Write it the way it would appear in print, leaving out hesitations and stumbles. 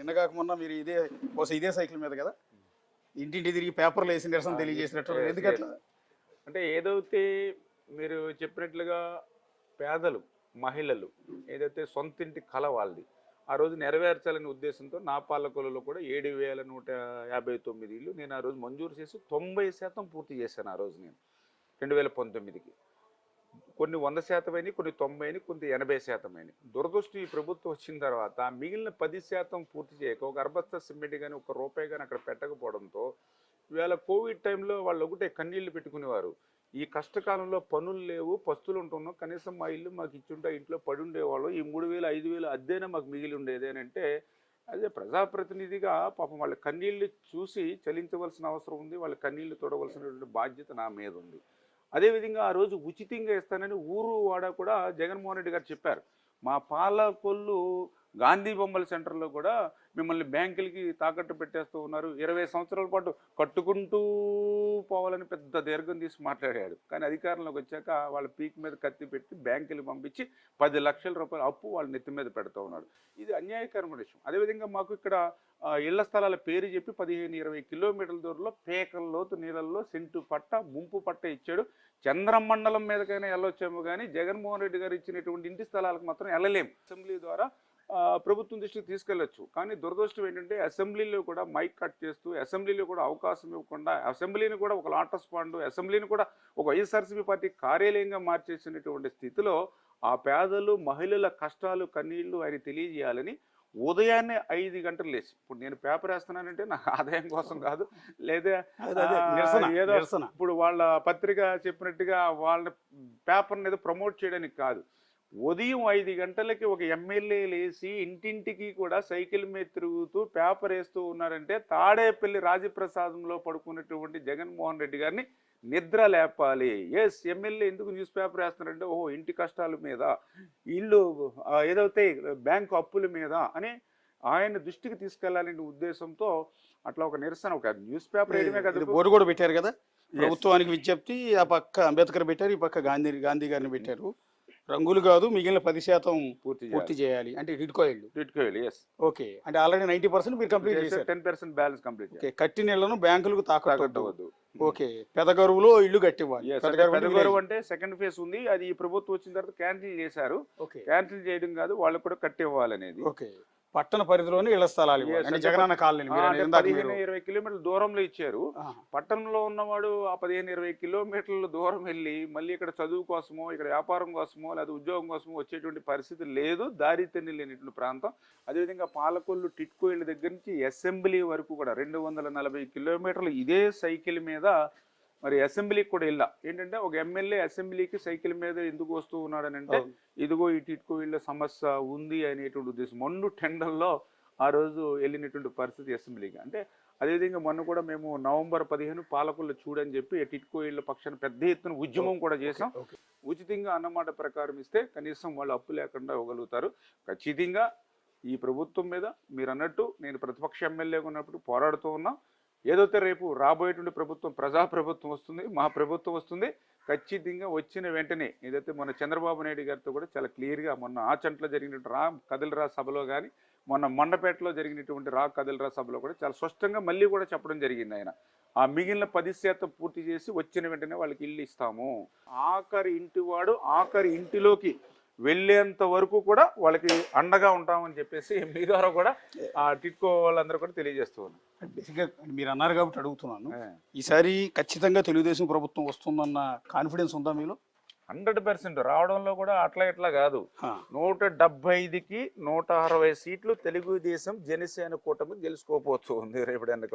నిన్న కాక మొన్న మీరు ఇదే సైకిల్ మీద కదా ఇంటింటి తిరిగి పేపర్లు వేసి నిరసన తెలియజేసినట్టు ఎందుకట్లా అంటే ఏదైతే మీరు చెప్పినట్లుగా పేదలు మహిళలు ఏదైతే సొంతింటి కల వాళ్ళది ఆ రోజు నెరవేర్చాలనే ఉద్దేశంతో నా పాలకొలలో కూడా 7,159 ఇళ్ళు నేను ఆ రోజు మంజూరు చేసి 90% పూర్తి చేశాను. ఆ రోజు నేను 2019కి కొన్ని 100% అయినాయి, కొన్ని 90 అయినాయి, కొన్ని 80% అయినాయి. దురదృష్టం ఈ ప్రభుత్వం వచ్చిన తర్వాత మిగిలిన 10% పూర్తి చేయక ఒక అర్బస్తా సిమెంట్ కానీ ఒక రూపాయి కానీ అక్కడ పెట్టకపోవడంతో ఇవాళ కోవిడ్ టైంలో వాళ్ళు ఒకటే కన్నీళ్లు పెట్టుకునేవారు. ఈ కష్టకాలంలో పనులు లేవు, పస్తులు ఉంటున్నాం, కనీసం మా ఇల్లు మాకు ఇచ్చుంటే ఇంట్లో పడి ఉండేవాళ్ళు, ఈ 3,000 5,000 అద్దెనే మాకు మిగిలి ఉండేది అని అంటే అదే ప్రజాప్రతినిధిగా పాపం వాళ్ళ కన్నీళ్లు చూసి చలించవలసిన అవసరం ఉంది, వాళ్ళ కన్నీళ్లు తొడవలసినటువంటి బాధ్యత నా మీద ఉంది. అదేవిధంగా ఆ రోజు ఉచితంగా ఇస్తానని ఊరు వాడ కూడా జగన్మోహన్ రెడ్డి గారు చెప్పారు. మా పాలకొల్లు గాంధీ బొమ్మల సెంటర్లో కూడా మిమ్మల్ని బ్యాంకులకి తాకట్టు పెట్టేస్తూ ఉన్నారు, 20 సంవత్సరాల పాటు కట్టుకుంటూ పోవాలని పెద్ద దీర్ఘం తీసి మాట్లాడాడు. కానీ అధికారంలోకి వచ్చాక వాళ్ళ పీక్ మీద కత్తి పెట్టి బ్యాంకులు పంపించి 10 లక్షల రూపాయల అప్పు వాళ్ళ నెత్తి మీద పెడుతూ ఉన్నాడు. ఇది అన్యాయకరమైన విషయం. అదేవిధంగా మాకు ఇక్కడ ఇళ్ల స్థలాల పేరు చెప్పి 15-20 కిలోమీటర్ల దూరంలో పేకల లోతు నీళ్ళల్లో సెంటు పట్ట ముంపు పట్ట ఇచ్చాడు. చంద్రమండలం మీదకైనా వెళ్ళొచ్చాము కానీ జగన్మోహన్ రెడ్డి గారు ఇచ్చినటువంటి ఇంటి స్థలాలకు మాత్రం వెళ్ళలేము. అసెంబ్లీ ద్వారా ప్రభుత్వం దృష్టికి తీసుకెళ్లొచ్చు. కానీ దురదృష్టం ఏంటంటే అసెంబ్లీలో కూడా మైక్ కట్ చేస్తూ, అసెంబ్లీలో కూడా అవకాశం ఇవ్వకుండా, అసెంబ్లీని కూడా ఒక లాటస్ పాండు, అసెంబ్లీని కూడా ఒక వైఎస్ఆర్సీపీ పార్టీ కార్యాలయంగా మార్చేసినటువంటి స్థితిలో ఆ పేదలు మహిళల కష్టాలు కన్నీళ్లు ఆయన తెలియజేయాలని ఉదయాన్నే 5 గంటలు లేచి, ఇప్పుడు నేను పేపర్ వేస్తున్నానంటే నా ఆదాయం కోసం కాదు, లేదా ఏదో ఇప్పుడు వాళ్ళ పత్రిక చెప్పినట్టుగా వాళ్ళ పేపర్ని ఏదో ప్రమోట్ చేయడానికి కాదు. ఉదయం 5 గంటలకి ఒక ఎమ్మెల్యే లేచి ఇంటింటికి కూడా సైకిల్ మీద తిరుగుతూ పేపర్ వేస్తూ ఉన్నారంటే తాడేపల్లి రాజప్రసాదంలో పడుకున్నటువంటి జగన్మోహన్ రెడ్డి గారిని నిద్ర లేపాలి. ఎస్, ఎమ్మెల్యే ఎందుకు న్యూస్ పేపర్ వేస్తున్నారంటే ఓహో ఇంటి కష్టాల మీద, ఇల్లు ఏదైతే బ్యాంకు అప్పుల మీద అని ఆయన దృష్టికి తీసుకెళ్లాలనే ఉద్దేశంతో అట్లా ఒక నిరసన, ఒక న్యూస్ పేపర్ వేయడమే కదా, బోర్డు కూడా పెట్టారు కదా ప్రభుత్వానికి విజ్ఞప్తి. ఆ పక్క అంబేద్కర్ పెట్టారు, ఈ పక్క గాంధీ గారిని పెట్టారు. రంగులు కాదు మిగిలిన 10% పూర్తి చేయాలి అంటే టిడ్కో ఇళ్ళు. Yes, okay. అంటే ఆల్రెడీ 90% మీరు కంప్లీట్ చేశారు, 10% బ్యాలెన్స్ కంప్లీట్. ఓకే. కట్టిన ఇళ్లను బ్యాంకులకు తాకట్టవద్దు. ఓకే. పెదగరువులో ఇల్లు కట్టివ్వాలి. పెదగరువు అంటే సెకండ్ ఫేజ్ ఉంది, అది ఈ ప్రభుత్వం వచ్చిన తర్వాత క్యాన్సిల్ చేశారు. క్యాన్సిల్ చేయడం కాదు, వాళ్ళకు కూడా కట్టివ్వాలనేది. ఓకే. పట్టణ పరిధిలోనే ఇళ్ల స్థలాలు జగనన్న కాలనీ 15-20 కిలోమీటర్ల దూరంలో ఇచ్చారు. పట్టణంలో ఉన్నవాడు ఆ 15-20 కిలోమీటర్ల దూరం వెళ్ళి మళ్ళీ ఇక్కడ చదువు కోసమో, ఇక్కడ వ్యాపారం కోసమో, లేదా ఉద్యోగం కోసమో వచ్చేటువంటి పరిస్థితి లేదు, దారి తెన్ని లేనటువంటి ప్రాంతం. అదేవిధంగా పాలకొల్లు టిట్కో ఇళ్ళ దగ్గర నుంచి అసెంబ్లీ వరకు కూడా 240 కిలోమీటర్లు ఇదే సైకిల్ మీద. మరి అసెంబ్లీకి కూడా వెళ్ళా. ఏంటంటే ఒక ఎమ్మెల్యే అసెంబ్లీకి సైకిల్ మీద ఎందుకు వస్తూ ఉన్నాడని అంటే ఇదిగో ఈ టిట్కో ఇళ్ళ సమస్య ఉంది అనేటువంటి ఉద్దేశం. మొండు టెండర్లో ఆ రోజు వెళ్ళినటువంటి పరిస్థితి అసెంబ్లీకి. అంటే అదేవిధంగా మొన్న కూడా మేము నవంబర్ 15 పాలకొల్లు చూడని చెప్పి టిట్కో ఇళ్ళ పక్షాన పెద్ద ఎత్తున ఉద్యమం కూడా చేసాం. ఉచితంగా అన్నమాట ప్రకారం ఇస్తే కనీసం వాళ్ళు అప్పు లేకుండా ఇవ్వగలుగుతారు. ఖచ్చితంగా ఈ ప్రభుత్వం మీద మీరు అన్నట్టు నేను ప్రతిపక్ష ఎమ్మెల్యేగా ఉన్నప్పుడు పోరాడుతూ ఉన్నాం. ఏదైతే రేపు రాబోయేటువంటి ప్రభుత్వం ప్రజాప్రభుత్వం వస్తుంది, మా ప్రభుత్వం వస్తుంది, ఖచ్చితంగా వచ్చిన వెంటనే ఏదైతే మన చంద్రబాబు నాయుడు గారితో కూడా చాలా క్లియర్గా మొన్న ఆచంట్లో జరిగినటువంటి రా కదిలరా సభలో కానీ, మొన్న మండపేటలో జరిగినటువంటి రా కదిలరా సభలో కూడా చాలా స్పష్టంగా మళ్ళీ కూడా చెప్పడం జరిగింది. ఆయన ఆ మిగిలిన 10% పూర్తి చేసి వచ్చిన వెంటనే వాళ్ళకి ఇల్లు ఇస్తాము, ఆఖరి ఇంటివాడు ఆఖరి ఇంటిలోకి వెళ్ళేంత వరకు కూడా వాళ్ళకి అండగా ఉంటామని చెప్పేసి మీ ద్వారా కూడా ఆ టిట్కో వాళ్ళందరూ కూడా తెలియజేస్తూ ఉన్నారు. బేసిక్గా మీరు అన్నారు కాబట్టి అడుగుతున్నాను, ఈసారి ఖచ్చితంగా తెలుగుదేశం ప్రభుత్వం వస్తుందన్న కాన్ఫిడెన్స్ ఉందా మీలో? 100% రావడంలో కూడా అట్లా ఇట్లా కాదు. 175కి 160 సీట్లు తెలుగుదేశం జనసేన కూటమి గెలుచుకోపోతుంది రేపటి ఎన్నికలు.